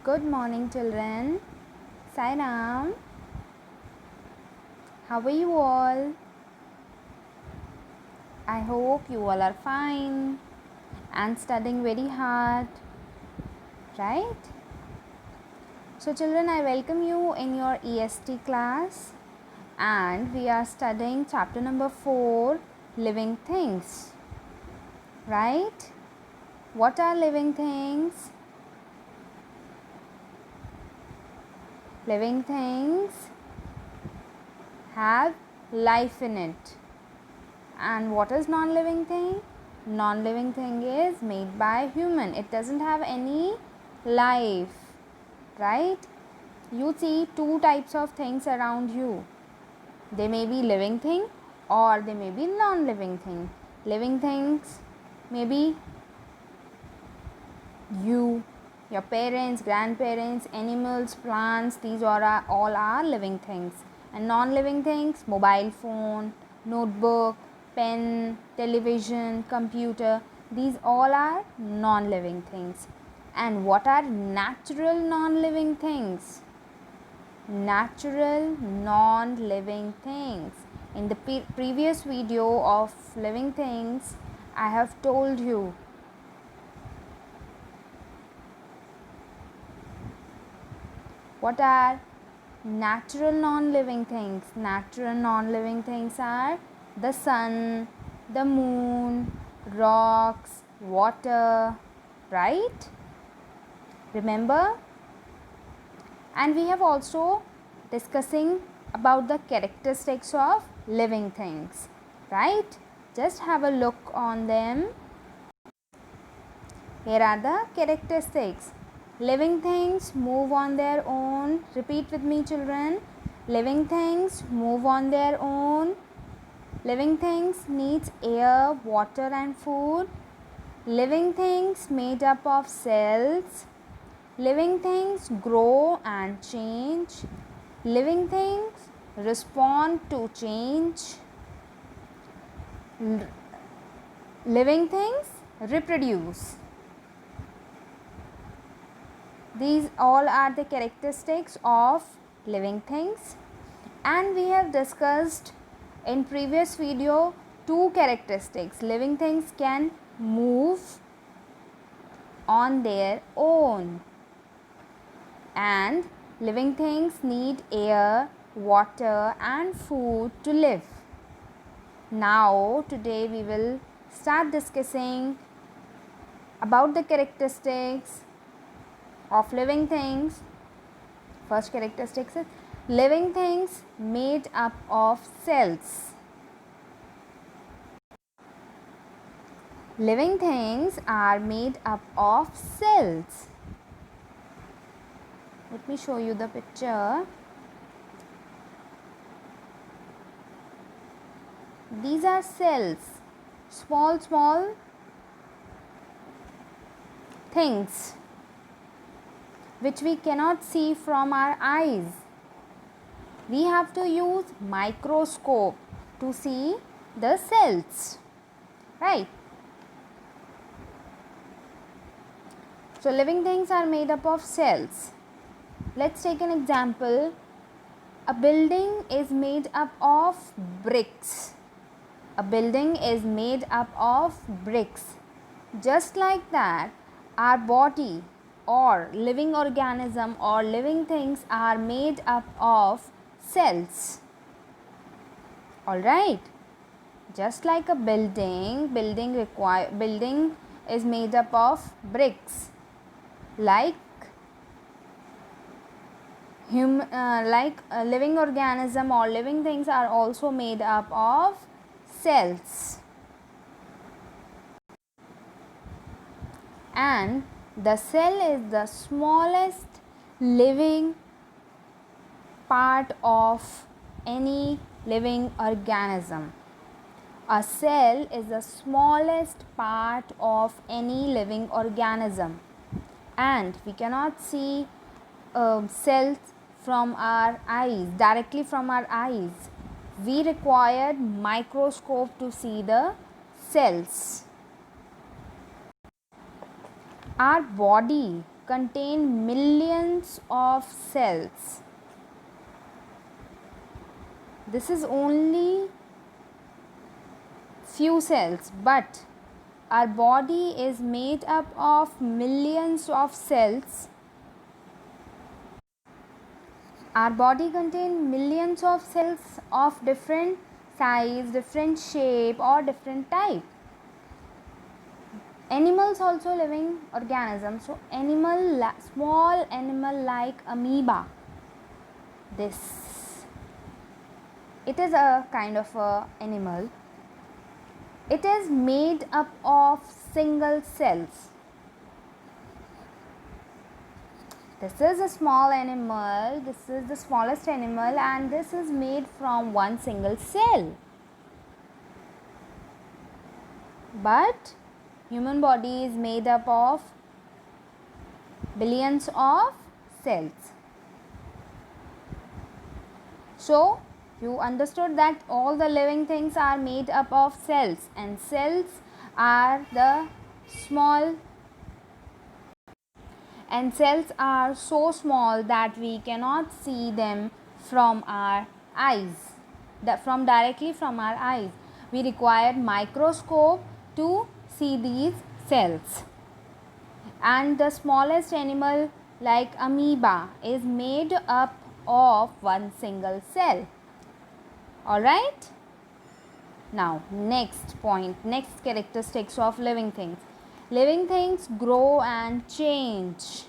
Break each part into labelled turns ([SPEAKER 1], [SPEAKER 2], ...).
[SPEAKER 1] Good morning, children. Sai Ram. How are you all? I hope you all are fine and studying very hard, right? So, children, I welcome you in your EST class, and we are studying chapter number 4, Living Things, right? What are living things? Living things have life in it. And what is non-living thing? Non-living thing is made by human. It doesn't have any life, right? You see two types of things around you. They may be living thing or they may be non-living thing. Living things may be you, your parents, grandparents, animals, plants. These are all are living things. And non-living things, mobile phone, notebook, pen, television, computer, these all are non-living things. And what are natural non-living things? Natural non-living things. In the previous video of living things, I have told you what are natural non-living things. Natural non-living things are the sun, the moon, rocks, water, right? Remember? And we have also discussing about the characteristics of living things, right? Just have a look on them. Here are the characteristics. Living things move on their own. Repeat with me, children. Living things move on their own. Living things needs air, water and food. Living things made up of cells. Living things grow and change. Living things respond to change. Living things reproduce. These all are the characteristics of living things, and we have discussed in previous video two characteristics. Living things can move on their own, and living things need air, water and food to live. Now today we will start discussing about the characteristics of living things. First characteristics is living things made up of cells. Living things are made up of cells. Let me show you the picture. These are cells, small things which we cannot see from our eyes. We have to use microscope to see the cells, right? So living things are made up of cells. Let's take an example. A building is made up of bricks. A building is made up of bricks. Just like that, our body or living organism or living things are made up of cells. All right. Just like a building is made up of bricks. Like living organism or living things are also made up of cells. And the cell is the smallest living part of any living organism. A cell is the smallest part of any living organism, and we cannot see cells from our eyes, directly from our eyes. We require microscope to see the cells. Our body contain millions of cells. This is only few cells, but our body is made up of millions of cells. Our body contains millions of cells of different size, different shape or different type. Animals also living organisms. So small animal like amoeba. It is a kind of a animal. It is made up of single cells. This is a small animal, this is the smallest animal, and this is made from one single cell. But human body is made up of billions of cells. So you understood that all the living things are made up of cells, and cells are so small that we cannot see them from our eyes, directly from our eyes. We require microscope to see these cells. And the smallest animal like amoeba is made up of one single cell. Alright? Now next characteristics of living things. Living things grow and change.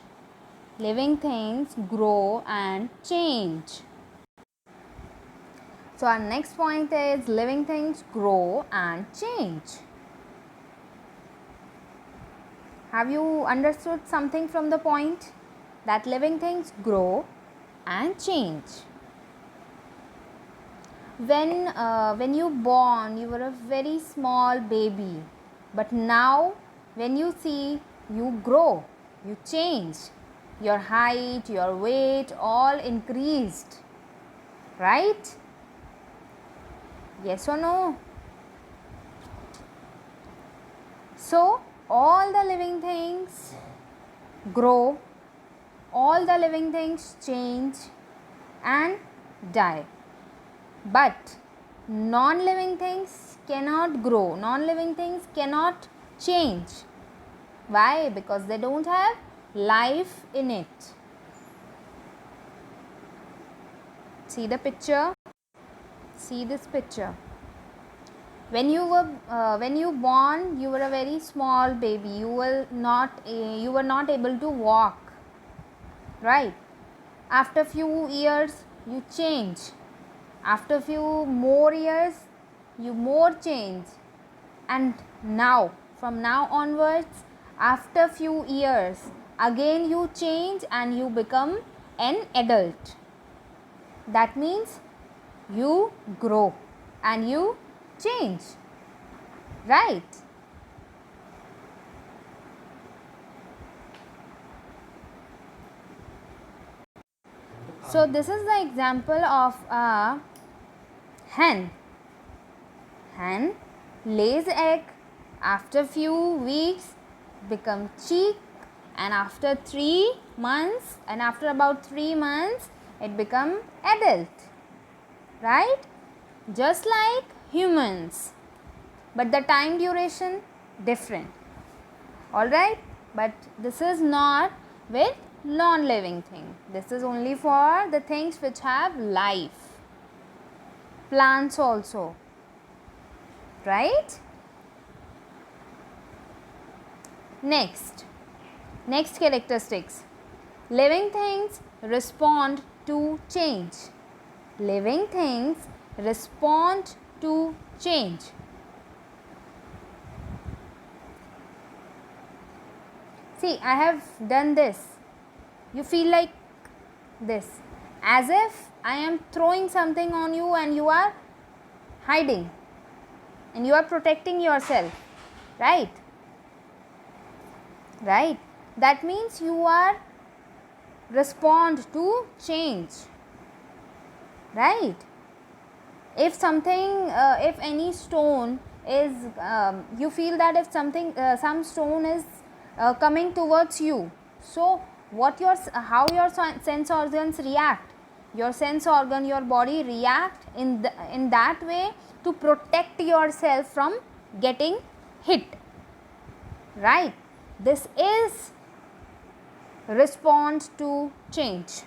[SPEAKER 1] Living things grow and change. So our next point is living things grow and change. Have you understood something from the point that living things grow and change? When you born, you were a very small baby, but now when you see, you grow, you change. Your height, your weight all increased, right? Yes or no? So all the living things grow, all the living things change and die. But non-living things cannot grow, non-living things cannot change. Why? Because they don't have life in it. See the picture? See this picture. When you born, you were a very small baby. You were not able to walk, right? After few years, you change. After few more years, you more change. And now, from now onwards, after few years, again you change and you become an adult. That means you grow and you change, right? So this is the example of a hen. Hen lays egg, after few weeks become chick, and after about 3 months it become adult, right? Just like humans, but the time duration different. Alright, but this is not with non-living thing. This is only for the things which have life. Plants also, right? Next characteristics. Living things respond to change. Living things respond to change. See, I have done this. You feel like this, as if I am throwing something on you and you are hiding and you are protecting yourself, right? Right. That means you are respond to change, right? If something, if any stone is, you feel that if something, some stone is coming towards you, So how your sense organs react? Your sense organ, your body react in that way to protect yourself from getting hit, right? This is response to change.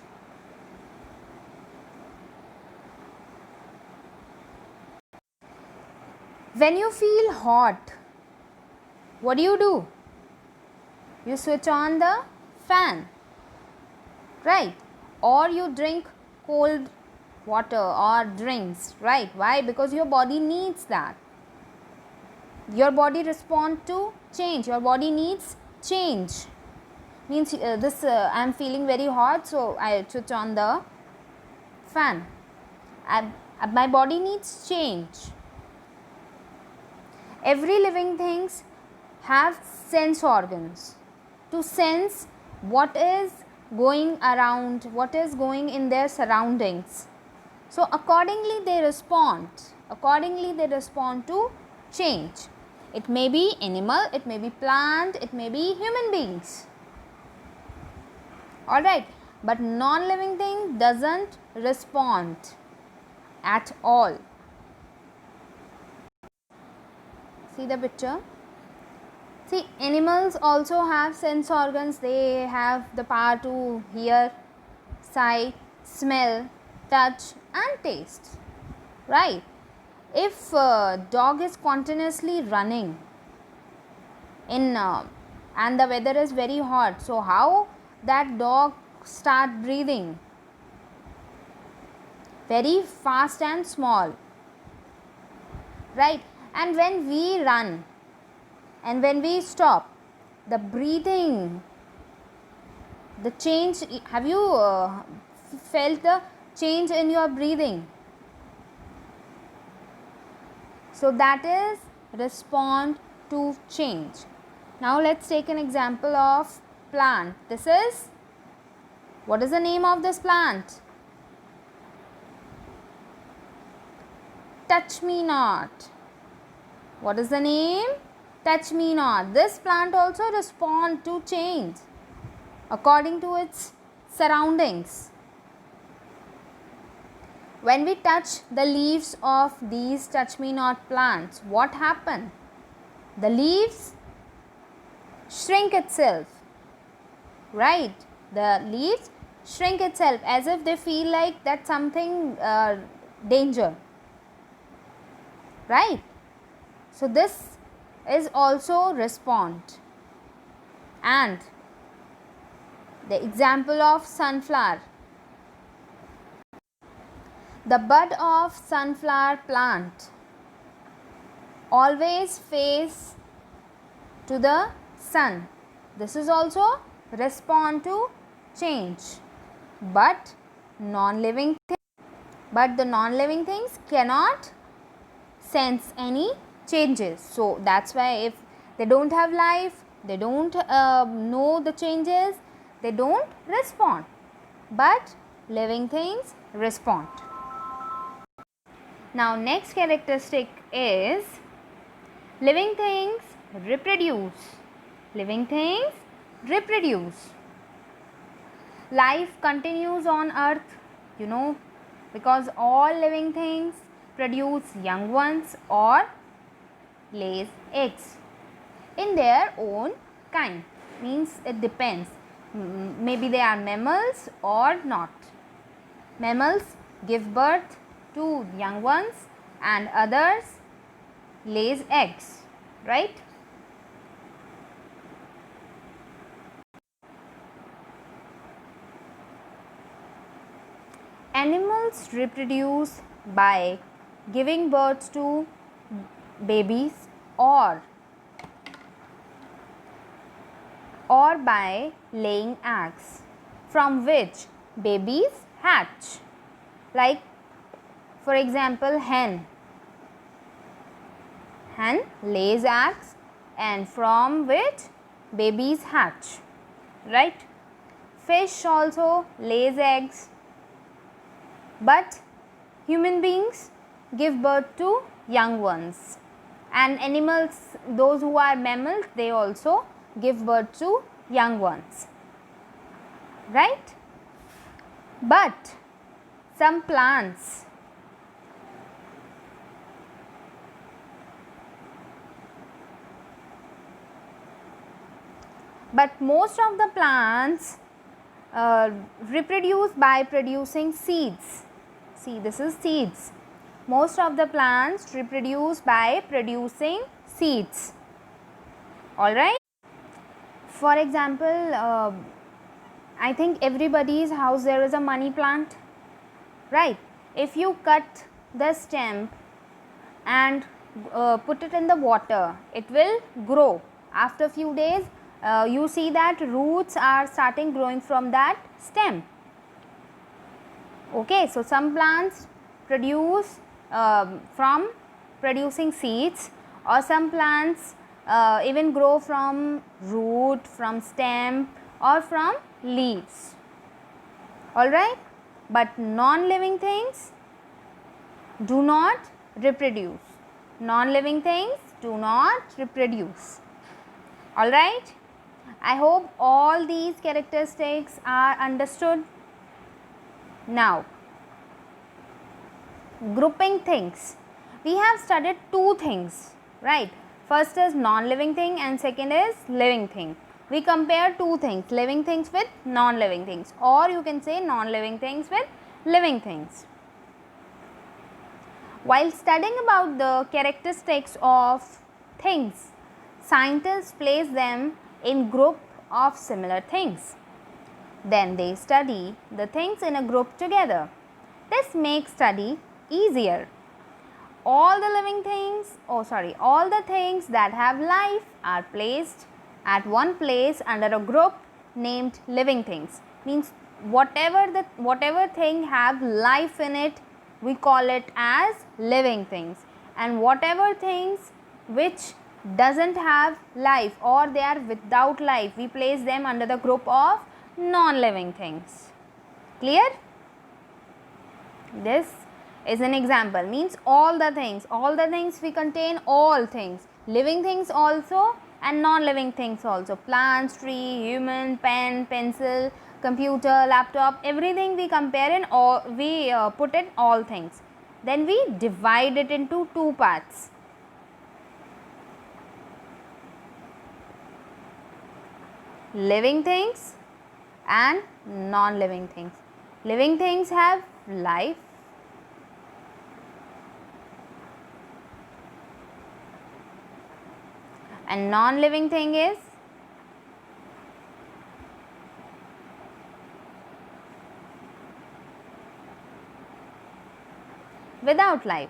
[SPEAKER 1] When you feel hot, what do? You switch on the fan, right? Or you drink cold water or drinks, right? Why? Because your body needs that. Your body responds to change. Your body needs change. Means I am feeling very hot, so I switch on the fan. My body needs change. Every living things have sense organs to sense what is going around, what is going in their surroundings. So accordingly they respond to change. It may be animal, it may be plant, it may be human beings. Alright, but non-living thing doesn't respond at all. See the picture. See, animals also have sense organs. They have the power to hear, sight, smell, touch and taste, right? If a dog is continuously running in and the weather is very hot, so how that dog start breathing? Very fast and small, right? And when we run and when we stop, the breathing, the change, have you felt the change in your breathing? So that is respond to change. Now let's take an example of plant. This is, what is the name of this plant? Touch me not. What is the name? Touch me not. This plant also responds to change according to its surroundings. When we touch the leaves of these touch me not plants, what happens? The leaves shrink itself, right? The leaves shrink itself as if they feel like that something danger, right? So this is also respond. And the example of sunflower. The bud of sunflower plant always face to the sun. This is also respond to change. But the non-living things cannot sense any changes. So that's why if they don't have life, they don't know the changes, they don't respond. But living things respond. Now next characteristic is living things reproduce. Living things reproduce. Life continues on earth, because all living things produce young ones or lays eggs in their own kind. Means it depends. Maybe they are mammals or not. Mammals give birth to young ones and others lays eggs, right? Animals reproduce by giving birth to babies or by laying eggs from which babies hatch. Like for example, hen lays eggs and from which babies hatch, right? Fish also lays eggs, but human beings give birth to young ones, and animals, those who are mammals, they also give birth to young ones. right? But some plants but most of the plants reproduce by producing seeds. See, this is seeds. Most of the plants reproduce by producing seeds. Alright. For example, I think everybody's house there is a money plant, right? If you cut the stem and put it in the water, it will grow. After few days, you see that roots are starting growing from that stem. Okay, so some plants produce from producing seeds, or some plants even grow from root, from stem, or from leaves. Alright, but non-living things do not reproduce. Non-living things do not reproduce. Alright, I hope all these characteristics are understood. Now, grouping things. We have studied two things, right? First is non-living thing and second is living thing. We compare two things, living things with non-living things, or you can say non-living things with living things. While studying about the characteristics of things, scientists place them in group of similar things. Then they study the things in a group together. This makes study easier. All the things that have life are placed at one place under a group named living things. Means whatever thing have life in it, we call it as living things, and whatever things which doesn't have life or they are without life, we place them under the group of non-living things. Clear? This is an example. Means all the things we contain all things, living things also and non-living things also. Plants, tree, human, pen, pencil, computer, laptop, everything we compare in all, we put in all things. Then we divide it into two parts. Living things and non-living things. Living things have life, and non-living thing is without life.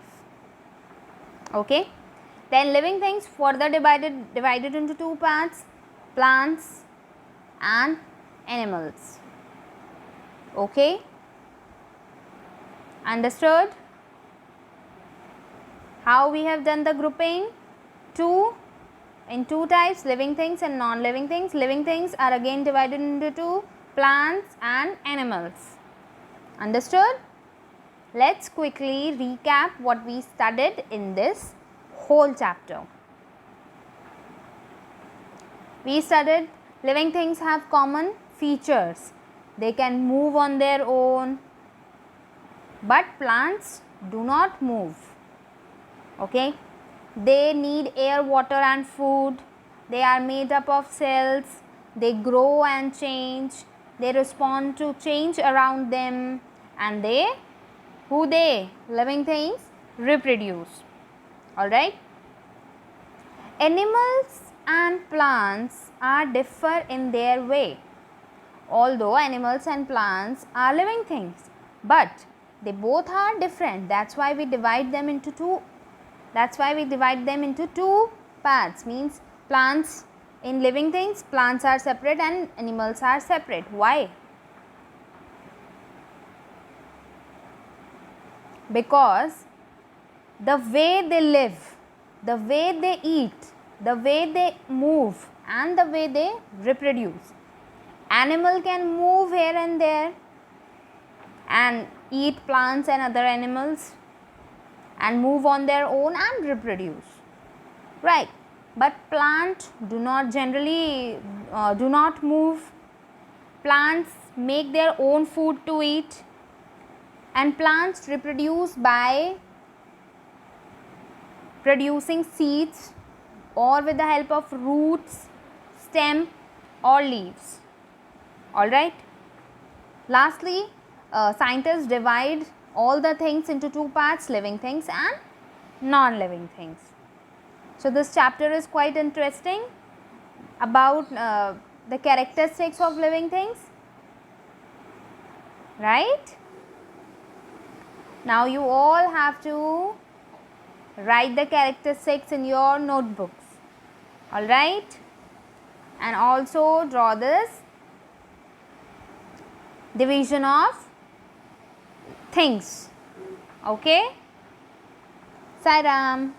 [SPEAKER 1] Okay, then living things further divided into two parts, plants and animals. Okay, understood how we have done the grouping? In two types, living things and non-living things. Living things are again divided into two, plants and animals. Understood? Let's quickly recap what we studied in this whole chapter. We studied living things have common features. They can move on their own, but plants do not move. Okay, they need air, water and food. They are made up of cells. They grow and change. They respond to change around them, and living things reproduce. Alright, animals and plants are differ in their way. Although animals and plants are living things, but they both are different. That's why we divide them into two. Parts. Means plants, in living things, plants are separate and animals are separate. Why? Because the way they live, the way they eat, the way they move and the way they reproduce. Animal can move here and there and eat plants and other animals and move on their own and reproduce, right? But plants do not generally do not move. plants make their own food to eat, and plants reproduce by producing seeds or with the help of roots, stem or leaves. Alright. Lastly, scientists divide all the things into two parts, living things and non-living things. So this chapter is quite interesting about the characteristics of living things, right? Now you all have to write the characteristics in your notebooks, alright, and also draw this division of things. Okay, Sai Ram.